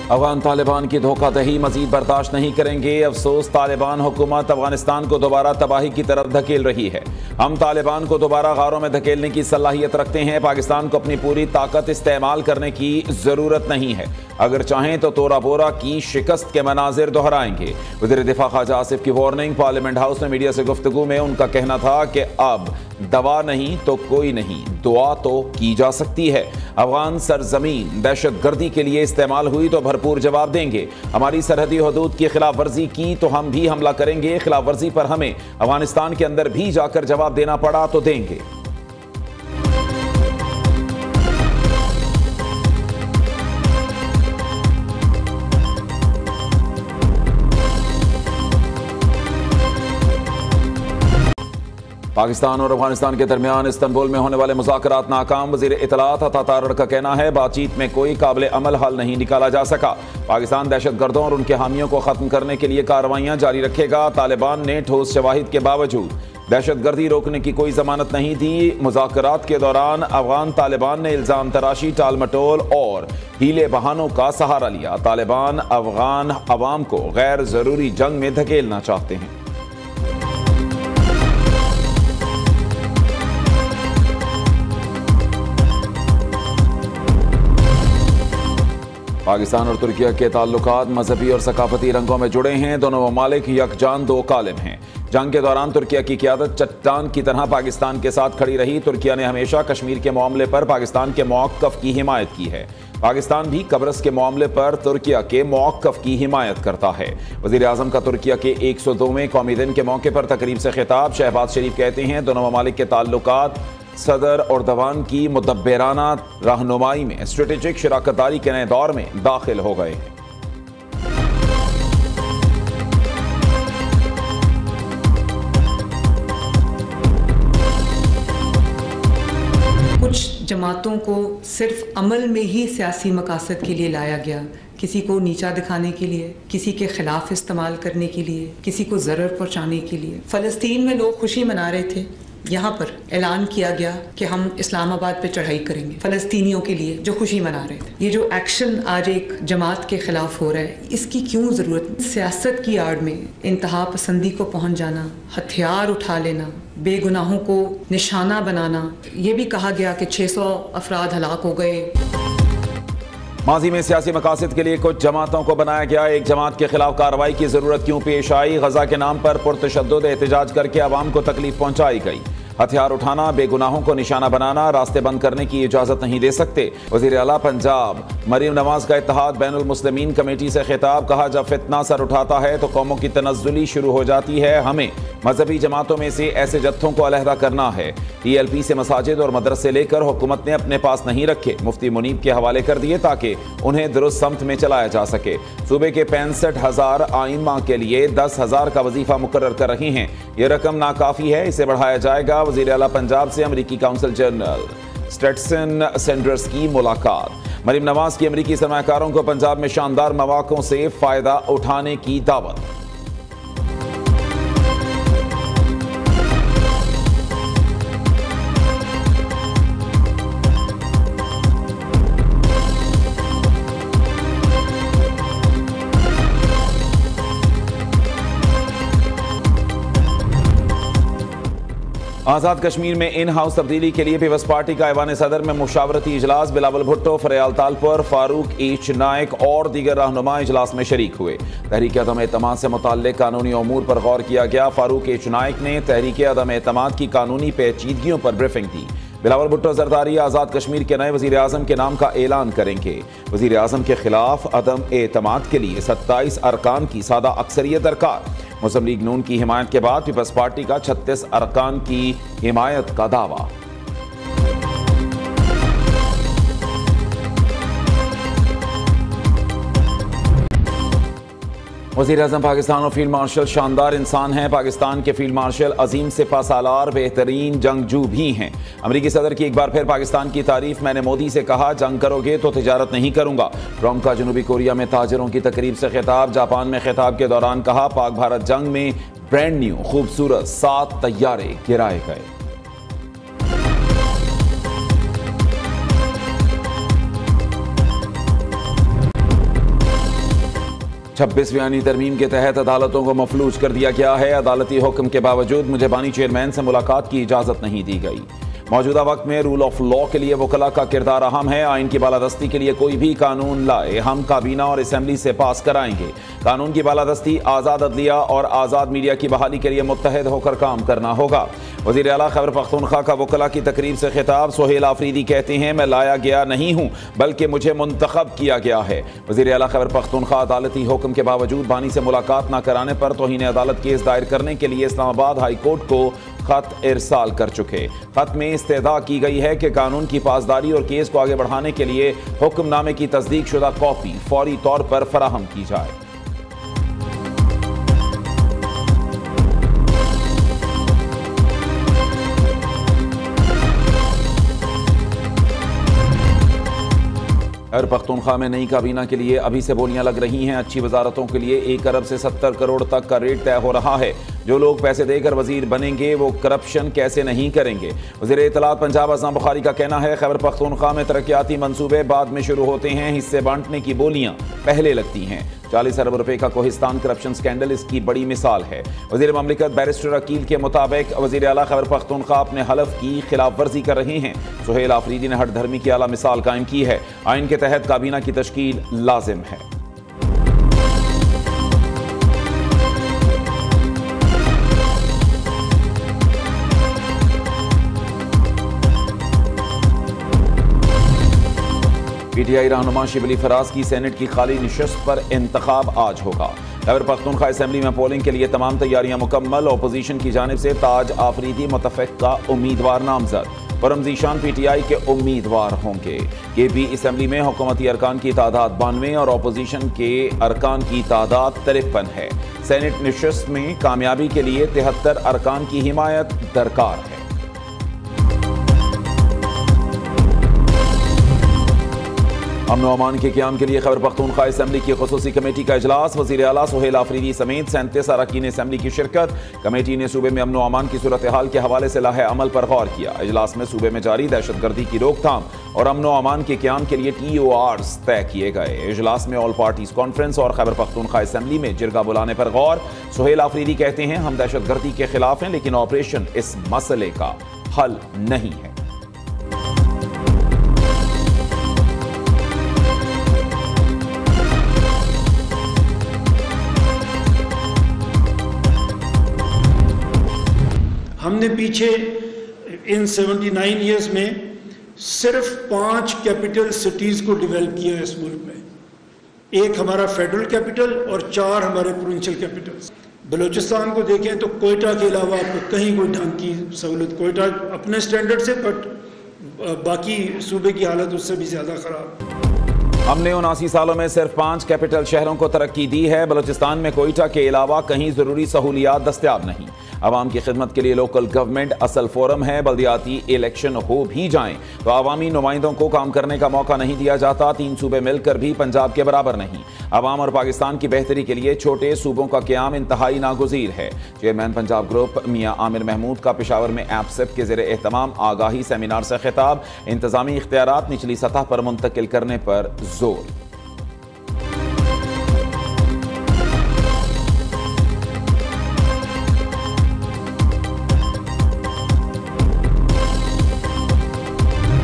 अफगान तालिबान की धोखाधही मजीद बर्दाश्त नहीं करेंगे। अफसोस तालिबान हुकूमत अफगानिस्तान को दोबारा तबाही की तरफ धकेल रही है। हम तालिबान को दोबारा गारों में धकेलने की सलाहियत रखते हैं। पाकिस्तान को अपनी पूरी ताकत इस्तेमाल करने की जरूरत नहीं है। अगर चाहें तो तोरा बोरा की शिकस्त के मनाजिर दोहराएंगे। वज़ीर दिफा ख्वाजा आसिफ की वार्निंग। पार्लियामेंट हाउस में मीडिया से गुफ्तगू में उनका कहना था कि अब दवा नहीं तो कोई नहीं, दुआ तो की जा सकती है। अफगान सरजमीन दहशतगर्दी के लिए इस्तेमाल हुई तो भरपूर जवाब देंगे। हमारी सरहदी हदूद की खिलाफ वर्जी की तो हम भी हमला करेंगे। खिलाफ वर्जी पर हमें अफगानिस्तान के अंदर भी जाकर जवाब देना पड़ा तो देंगे। पाकिस्तान और अफगानिस्तान के दरमियान इस्तांबुल में होने वाले मुज़ाकरात नाकाम। वज़ीर इत्तलात अता तारड़ का कहना है बातचीत में कोई काबिल अमल हल नहीं निकाला जा सका। पाकिस्तान दहशतगर्दों और उनके हामियों को खत्म करने के लिए कार्रवाइयां जारी रखेगा। तालिबान ने ठोस शवाहिद के बावजूद दहशतगर्दी रोकने की कोई जमानत नहीं दी। मुज़ाकरात के दौरान अफगान तालिबान ने इल्ज़ाम तराशी, टाल मटोल और हीले बहानों का सहारा लिया। तालिबान अफगान अवाम को गैर ज़रूरी जंग में धकेलना चाहते हैं। पाकिस्तान और तुर्किया के ताल्लुकात मजहबी और सकाफती रंगों में जुड़े हैं। दोनों ममालिक यकजान दो कालिम हैं। जंग के दौरान तुर्किया की क़यादत चट्टान की तरह पाकिस्तान के साथ खड़ी रही। तुर्किया ने हमेशा कश्मीर के मामले पर पाकिस्तान के मौक़िफ़ की हिमायत की है। पाकिस्तान भी कब्रस के मामले पर तुर्किया के मौक़िफ़ की हिमायत करता है। वज़ीर आज़म का तुर्किया के 102वें कौमी दिन के मौके पर तकरीब से खिताब। शहबाज शरीफ कहते हैं दोनों ममालिक के ताल्लुकात सदर अर्दवान की मुदब्बिराना रहनुमाई में स्ट्रेटेजिक शराकतदारी के नए दौर में दाखिल हो गए हैं। कुछ जमातों को सिर्फ अमल में ही सियासी मकासद के लिए लाया गया, किसी को नीचा दिखाने के लिए, किसी के खिलाफ इस्तेमाल करने के लिए, किसी को ज़रर पहुंचाने के लिए। फ़लस्तीन में लोग खुशी मना रहे थे, यहाँ पर ऐलान किया गया कि हम इस्लामाबाद पे चढ़ाई करेंगे फ़लस्तीनियों के लिए जो खुशी मना रहे थे। ये जो एक्शन आज एक जमात के खिलाफ हो रहा है, इसकी क्यों ज़रूरत? सियासत की आड़ में इंतहा पसंदी को पहुँच जाना, हथियार उठा लेना, बेगुनाहों को निशाना बनाना। ये भी कहा गया कि 600 अफराद हलाक हो गए। माजी में सियासी मकासद के लिए कुछ जमातों को बनाया गया। एक जमात के खिलाफ कार्रवाई की जरूरत क्यों पेश आई? गजा के नाम पर पुरतशद्दुद एहतजाज करके आवाम को तकलीफ पहुंचाई गई। हथियार उठाना, बेगुनाहों को निशाना बनाना, रास्ते बंद करने की इजाजत नहीं दे सकते। वज़ीर आला पंजाब मरीम नवाज का इत्तेहाद बैनुल मुस्लिमीन कमेटी से खिताब। कहा जब फितना सर उठाता है तो कौमों की तनज़्ज़ुली शुरू हो जाती है। हमें मजहबी जमातों में से ऐसे जत्थों को अलहदा करना है। TLP से मसाजिद और मदरसे लेकर हुकूमत ने अपने पास नहीं रखे, मुफ्ती मुनीब के हवाले कर दिए ताकि उन्हें दुरुस्त समत में चलाया जा सके। सूबे के 65,000 आइम्मा के लिए 10,000 का वजीफा मुकर्रर कर रही हैं। यह रकम नाकाफी है, इसे बढ़ाया जाएगा। वज़ीर आला पंजाब से अमरीकी काउंसिल जनरल स्टेटसन सैंडर्स की मुलाकात। मरीम नवाज की अमरीकी सरमाकारों को पंजाब में शानदार मौक़ों से फ़ायदा उठाने की दावत। आज़ाद कश्मीर में इन हाउस तब्दीली के लिए पीपल्स पार्टी का ऐवान सदर में मुशावरती इजलास। बिलावल भुट्टो, फरयाल तालपुर, फारूक एच नायक और दीगर रहनुमा इजलास में शरीक हुए। तहरीक अदम एतमाद से मुताल्लिक कानूनी अमूर पर गौर किया गया। फारूक एच नायक ने तहरीक अदम एतमाद की कानूनी पेचीदगियों पर ब्रीफिंग दी। बिलावल भुट्टो जरदारी आज़ाद कश्मीर के नए वज़ीर आज़म के नाम का ऐलान करेंगे। वज़ीर आज़म के खिलाफ अदम एतमाद के लिए 27 अरकान की सादा अक्सरियत दरकार। मुस्लिम लीग नून की हिमायत के बाद पीपल्स पार्टी का 36 अरकान की हिमायत का दावा। वज़ीर आज़म पाकिस्तान और फील्ड मार्शल शानदार इंसान हैं। पाकिस्तान के फील्ड मार्शल अजीम सिपा सालार बेहतरीन जंगजू भी हैं। अमरीकी सदर की एक बार फिर पाकिस्तान की तारीफ। मैंने मोदी से कहा जंग करोगे तो तिजारत नहीं करूंगा। ट्रंप का जनूबी कोरिया में ताजरों की तकरीब से खिताब। जापान में खिताब के दौरान कहा पाक भारत जंग में ब्रांड न्यू खूबसूरत 7 तैयारे गिराए गए। 26वीं आईनी तरमीम के तहत अदालतों को मफलूज कर दिया गया है। अदालती हुक्म के बावजूद मुझे बानी चेयरमैन से मुलाकात की इजाजत नहीं दी गई। मौजूदा वक्त में रूल ऑफ लॉ के लिए वकला का किरदार अहम है। आइन की बालादस्ती के लिए कोई भी कानून लाए हम काबीना और असम्बली से पास कराएंगे। कानून की बालादस्ती, आज़ाद अदलिया और आज़ाद मीडिया की बहाली के लिए मुत्तहद होकर काम करना होगा। वज़ीर आला खैबर पख्तूनख्वा का वकला की तकरीब से खिताब। सोहेल आफरीदी कहते हैं मैं लाया गया नहीं हूँ बल्कि मुझे मुंतखब किया गया है। वज़ीर आला खैबर पख्तूनख्वा अदालती हुक्म के बावजूद बानी से मुलाकात न कराने पर तौहीन अदालत केस दायर करने के लिए इस्लामाबाद हाई कोर्ट को खत इरसाल कर चुके। खत में इस्तेदा की गई है कि कानून की पासदारी और केस को आगे बढ़ाने के लिए हुक्मनामे की तस्दीक शुदा कॉपी फौरी तौर पर फराहम की जाए। खैबर पख्तूनख्वा में नई काबीना के लिए अभी से बोलियां लग रही हैं। अच्छी वजारतों के लिए 1 अरब से 70 करोड़ तक का रेट तय हो रहा है। जो लोग पैसे देकर वजीर बनेंगे वो करप्शन कैसे नहीं करेंगे। वज़ीर इत्तलात पंजाब अज़म बुखारी का कहना है खैबर पख्तूनख्वा में तरक्याती मंसूबे बाद में शुरू होते हैं, हिस्से बांटने की बोलियां पहले लगती हैं। 40 अरब रुपए का कोहिस्तान करप्शन स्कैंडल इसकी बड़ी मिसाल है। वज़ीर ममलिकत बैरिस्टर अकील के मुताबिक वज़ीर आला खैबर पख्तूनख्वा अपने हलफ की खिलाफ वर्जी कर रहे हैं। सोहेल आफरीदी ने हट धर्मी की आला मिसाल कायम की है। आइन के तहत काबीना की तश्कील लाजिम है। पीटीआई रहनुमा शिबली फराज की सेनेट की खाली निशस्त पर इंतखाब आज होगा। खैबर पख्तूनख्वा असेंबली में पोलिंग के लिए तमाम तैयारियां मुकम्मल। अपोजिशन की जानिब से ताज आफरीदी मुतफ़िक़ा उम्मीदवार नामजद और रमज़ीशान पीटीआई के उम्मीदवार होंगे। केपी असेंबली में हुकूमती अरकान की तादाद 92 और अपोजिशन के अरकान की तादाद 53 है। सेनेट निशस्त में कामयाबी के लिए 73 अरकान की हिमायत दरकार है। अमन अमान के क़याम के लिए खैबर पख्तूनख्वा असेंबली की खुसूसी कमेटी का इजलास। वज़ीर आला सोहेल आफरीदी समेत 37 अरकान असेंबली की शिरकत। कमेटी ने सूबे में अमन अमान की सूरत हाल के हवाले से लाहे अमल पर गौर किया। इजलास में सूबे में जारी दहशतगर्दी की रोकथाम और अमन अमान के क़याम के लिए TORs तय किए गए। इजलास में ऑल पार्टीज कॉन्फ्रेंस और खैबर पख्तूनख्वा असेंबली में जिरगा बुलाने पर गौर। सोहेल आफरीदी कहते हैं हम दहशतगर्दी के खिलाफ हैं लेकिन ऑपरेशन इस मसले का हल नहीं है। हमने पीछे इन 79 ईयर्स में सिर्फ 5 कैपिटल सिटीज़ को डेवलप किया है इस मुल्क में। एक हमारा फेडरल कैपिटल और 4 हमारे प्रोविंशियल कैपिटल्स। बलूचिस्तान को देखें तो कोयटा के अलावा आपको कहीं कोई ढंग की सहूलत, कोयटा अपने स्टैंडर्ड से, बट बाकी सूबे की हालत उससे भी ज़्यादा ख़राब। हमने 79 सालों में सिर्फ 5 कैपिटल शहरों को तरक्की दी है। बलूचिस्तान में कोयटा के अलावा कहीं ज़रूरी सहूलियात दस्तयाब नहीं। आवाम की खिदमत के लिए लोकल गवर्नमेंट असल फोरम है। बल्दियाती इलेक्शन हो भी जाएं तो आवामी नुमाइंदों को काम करने का मौका नहीं दिया जाता। 3 सूबे मिलकर भी पंजाब के बराबर नहीं। आवाम और पाकिस्तान की बेहतरी के लिए छोटे सूबों का क़याम इंतहाई नागुज़ीर है। चेयरमैन पंजाब ग्रुप मियां आमिर महमूद का पेशावर में एपसेप के ज़ेरे एहतमाम आगाही सेमिनार से खिताब। इंतजामी इख्तियारात निचली सतह पर मुंतकिल करने पर जोर।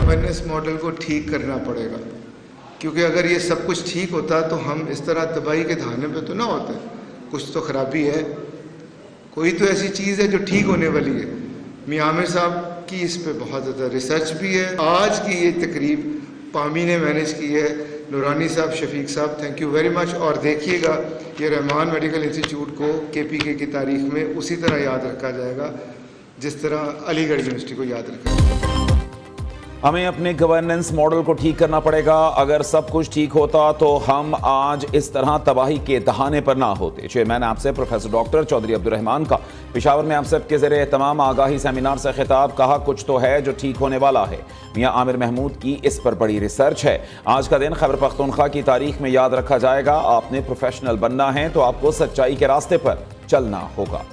गवर्नेंस मॉडल को ठीक करना पड़ेगा, क्योंकि अगर ये सब कुछ ठीक होता तो हम इस तरह तबाही के धाने पे तो ना होते। कुछ तो खराबी है, कोई तो ऐसी चीज़ है जो ठीक होने वाली है। मियां आमिर साहब की इस पे बहुत ज़्यादा रिसर्च भी है। आज की ये तकरीब पामी ने मैनेज की है। नूरानी साहब, शफीक साहब, थैंक यू वेरी मच। और देखिएगा ये रहमान मेडिकल इंस्टीट्यूट को KPK की तारीख में उसी तरह याद रखा जाएगा जिस तरह अलीगढ़ यूनिवर्सिटी को याद रखा जाएगा। हमें अपने गवर्नेंस मॉडल को ठीक करना पड़ेगा। अगर सब कुछ ठीक होता तो हम आज इस तरह तबाही के दहाने पर ना होते। चेयरमैन एपसेप प्रोफेसर डॉक्टर चौधरी अब्दुर्रहमान का पेशावर में एपसेप के ज़रिए तमाम आगाही सेमिनार से खिताब। कहा कुछ तो है जो ठीक होने वाला है। मियां आमिर महमूद की इस पर बड़ी रिसर्च है। आज का दिन खैबर पख्तूनख्वा की तारीख में याद रखा जाएगा। आपने प्रोफेशनल बनना है तो आपको सच्चाई के रास्ते पर चलना होगा।